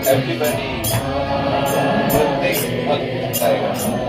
Everybody, प्रत्येक भक्त आएगा.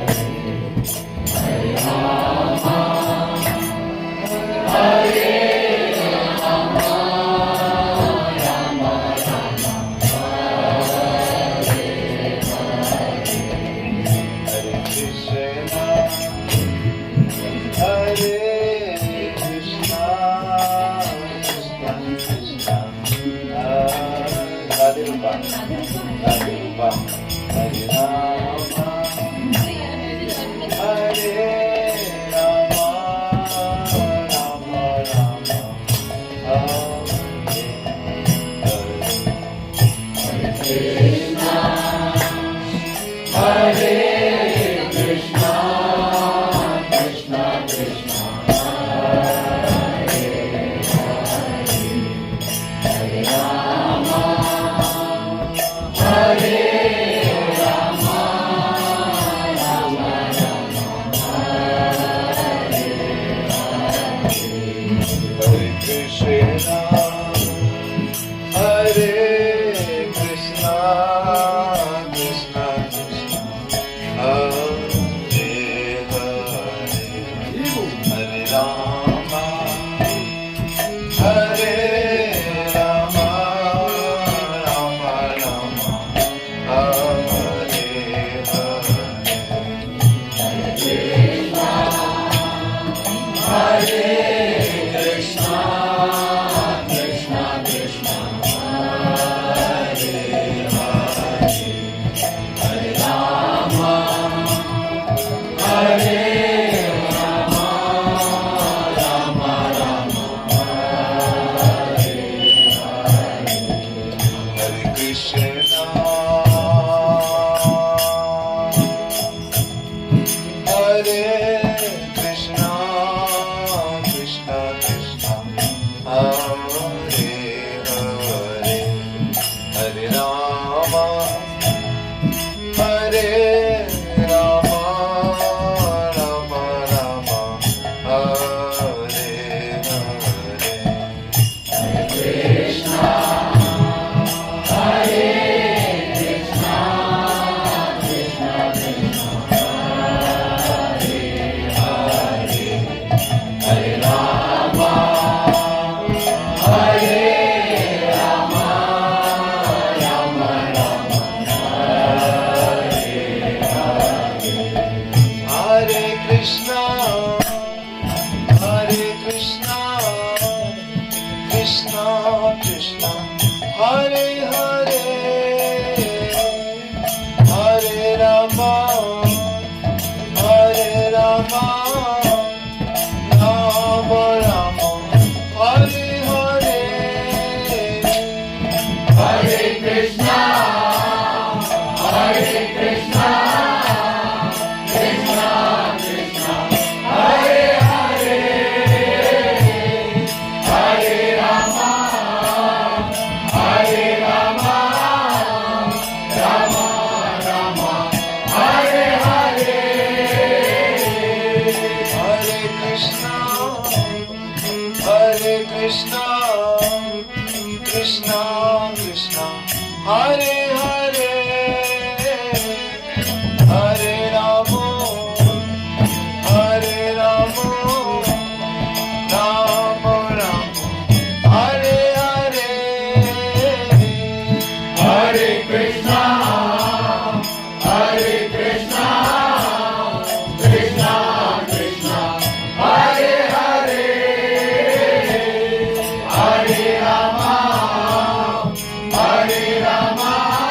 Hare Rama,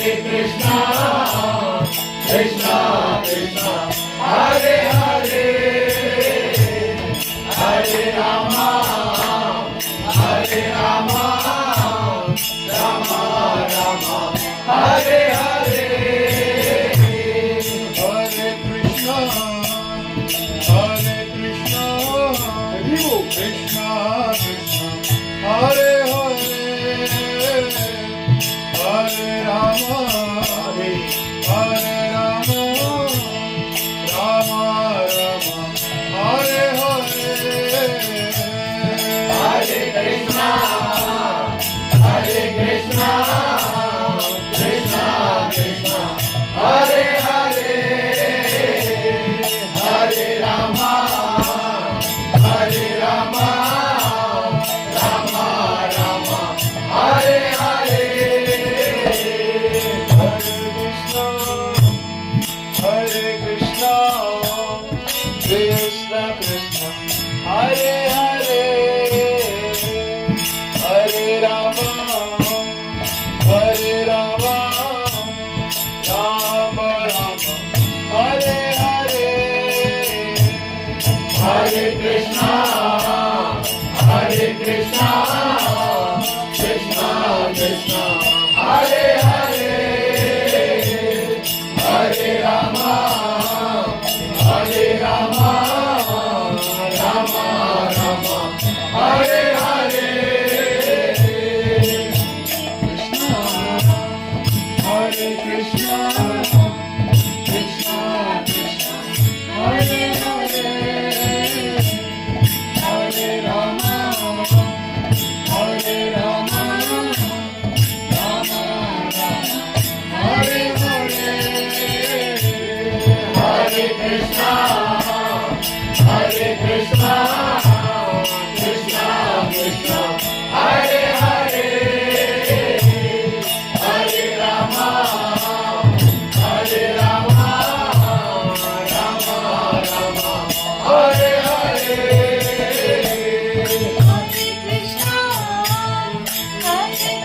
Krishna, Krishna Krishna, Hare Hare, Hare Rama, Hare Rama, Rama Rama, Hare Hare. Hare Krishna, Hare Krishna, Krishna Krishna, Hare Hare, Hare Rama, Hare Rama, Rama Rama, Hare Hare. Hare Krishna, Hare Krishna, Krishna Krishna, Hare Hare, Hare Rama, Hare Rama, Rama Rama, Hare Hare. Hare Krishna, Krishna Krishna, Hare Hare, Hare Rama, Hare Rama, Rama Rama, Hare Hare. Hare Krishna, Hare Krishna, Krishna Krishna, Hare Hare, Hare Rama, Hare Rama, Rama Rama, Hare Hare. Hare Krishna, Krishna Krishna, Hare Hare, Hare Rama, Hare Rama, Rama Rama, Hare Hare. Hare Krishna, Hare Krishna, Krishna Krishna, Hare Hare, Hare Rama, Hare Rama, Rama Rama, Hare Hare. Hare Krishna, Hare Krishna,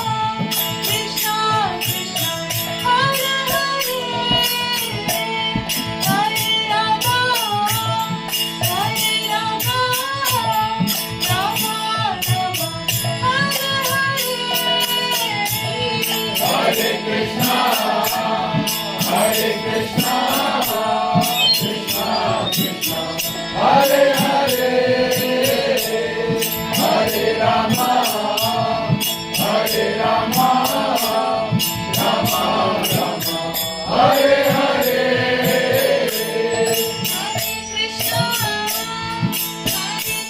Krishna Krishna, Hare Hare, Hare Rama, Hare Rama, Rama Rama, Hare Hare. Hare Krishna, Hare Krishna, Krishna Krishna, Hare Hare, Hare Rama, Hare Rama, Rama Rama, Hare Hare. Krishna, Hare Krishna,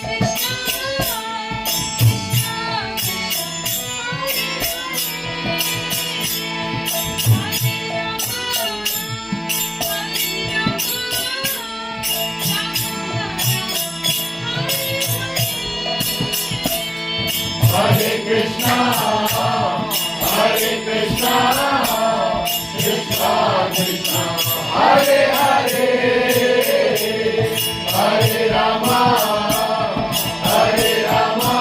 Krishna Krishna, Hare Hare Krishna, Hare Krishna, Krishna Krishna, Hare Hare, Hare Rama, Hare Rama,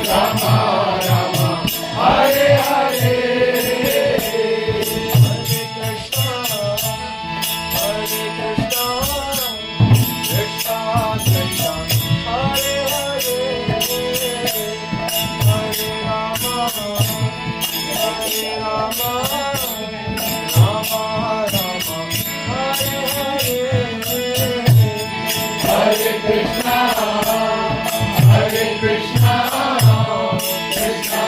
Rama Rama, Hare Hare. Hare Krishna, Krishna Krishna, Hare Hare, Hare Rama, Hare Rama, Rama Rama, Hare Hare. Hare Krishna, Hare Krishna, Krishna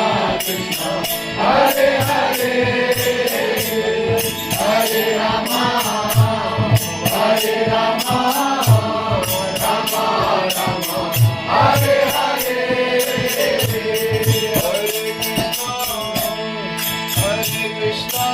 Krishna, Hare Hare, Hare Rama, Hare Rama, Rama Rama, Hare Hare. Hare Krishna,